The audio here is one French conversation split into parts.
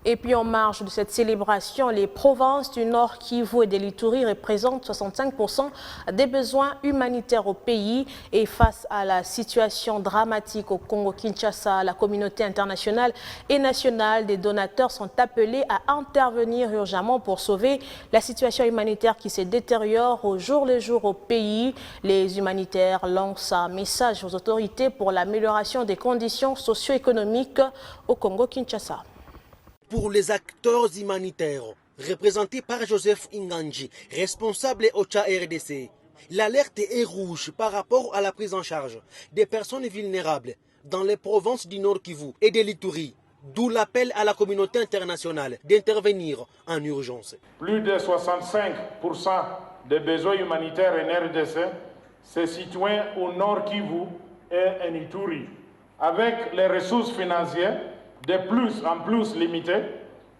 Et puis en marge de cette célébration, les provinces du Nord Kivu et de l'Ituri représentent 65% des besoins humanitaires au pays. Et face à la situation dramatique au Congo-Kinshasa, la communauté internationale et nationale des donateurs sont appelés à intervenir urgemment pour sauver la situation humanitaire qui se détériore au jour le jour au pays. Les humanitaires lancent un message aux autorités pour l'amélioration des conditions socio-économiques au Congo-Kinshasa. Pour les acteurs humanitaires, représentés par Joseph Inganji, responsable OCHA RDC, l'alerte est rouge par rapport à la prise en charge des personnes vulnérables dans les provinces du Nord Kivu et de l'Ituri, d'où l'appel à la communauté internationale d'intervenir en urgence. Plus de 65% des besoins humanitaires en RDC se situent au Nord Kivu et en Ituri. Avec les ressources financières de plus en plus limitées,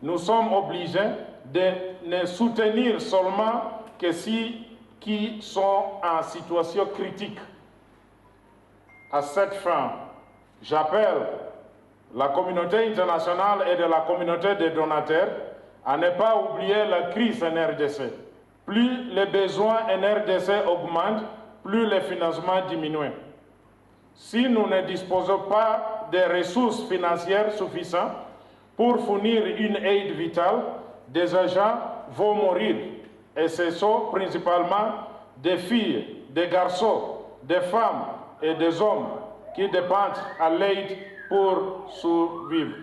nous sommes obligés de ne soutenir seulement que ceux qui sont en situation critique. À cette fin, j'appelle la communauté internationale et de la communauté des donateurs à ne pas oublier la crise en RDC. Plus les besoins en RDC augmentent, plus les financements diminuent. Si nous ne disposons pas des ressources financières suffisantes pour fournir une aide vitale, des agents vont mourir. Et ce sont principalement des filles, des garçons, des femmes et des hommes qui dépendent à l'aide pour survivre.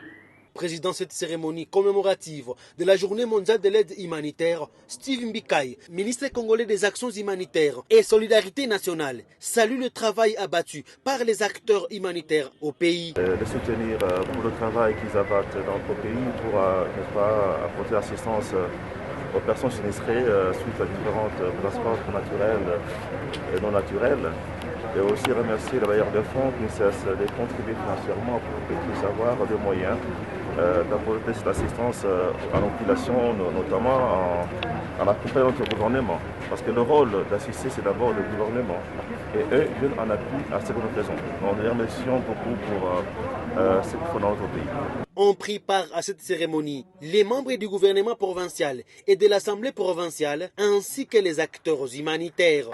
Président de cette cérémonie commémorative de la Journée mondiale de l'aide humanitaire, Steve Mbikai, ministre congolais des actions humanitaires et solidarité nationale, salue le travail abattu par les acteurs humanitaires au pays. De soutenir pour le travail qu'ils abattent dans notre pays pour apporter assistance aux personnes sinistrées suite à différentes catastrophes naturelles et non naturelles. Et aussi remercier les bailleurs de fonds qui ne cessent de contribuer financièrement pour qu'ils puissent avoir des moyens d'apporter cette assistance à la population, notamment en accompagnant notre gouvernement. Parce que le rôle d'assister, c'est d'abord le gouvernement. Et eux viennent en appui à ce que nous faisons. Donc, nous les remercions beaucoup pour ce qu'ils font dans notre pays. Ont pris part à cette cérémonie les membres du gouvernement provincial et de l'Assemblée provinciale, ainsi que les acteurs humanitaires.